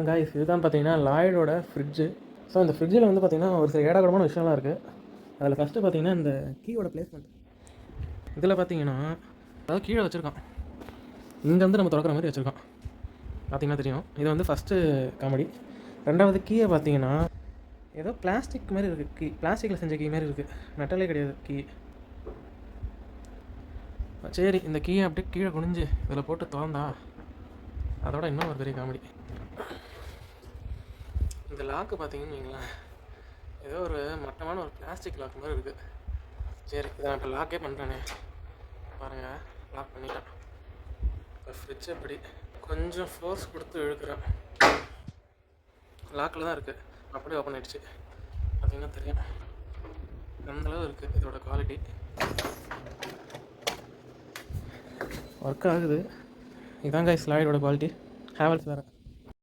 Guys இதுதான் பார்த்தீங்கன்னா லாய்டோட fridge. So இந்த ஃப்ரிட்ஜில் வந்து பார்த்திங்கன்னா ஒரு சில ஏடாகூடமான விஷயம்லாம் இருக்குது. அதில் ஃபஸ்ட்டு பார்த்திங்கன்னா இந்த கீயோட பிளேஸ்மெண்ட். இதில் பார்த்தீங்கன்னா அதாவது கீழே வச்சுருக்கான், இங்கே வந்து நம்ம திறக்கிற மாதிரி வச்சுருக்கான். பார்த்திங்கன்னா தெரியும். இது வந்து ஃபஸ்ட்டு காமெடி. ரெண்டாவது கீயை பார்த்தீங்கன்னா ஏதோ பிளாஸ்டிக் மாதிரி இருக்குது. கீ பிளாஸ்டிக்கில் செஞ்ச கீ மாதிரி இருக்குது, மெட்டலே கிடையாது கீ. சரி, இந்த கீயை அப்படியே கீழே குனிஞ்சு இதில் போட்டு திறந்தா அதோட இன்னும் ஒரு பெரிய காமெடி. இந்த லாக்கு பார்த்தீங்கன்னு வைங்களேன், ஏதோ ஒரு மட்டமான ஒரு பிளாஸ்டிக் லாக் மாதிரி இருக்குது. சரி, இதை நான் இப்போ லாக்கே பண்ணுறேனே பாருங்கள், லாக் பண்ணிட்டேன். இப்போ ஃப்ரிட்ஜ் எப்படி கொஞ்சம் ஃபோர்ஸ் கொடுத்து இழுக்கிறேன், லாக்கில் தான் இருக்குது, அப்படியே ஓப்பன் ஆகிடுச்சு. பார்த்தீங்கன்னா தெரியும் அந்தளவு இருக்குது இதோட குவாலிட்டி. ஒர்க் ஆகுது. இதாங்க லாய்டோட குவாலிட்டி. ஹேவல்ஸ் வேறு.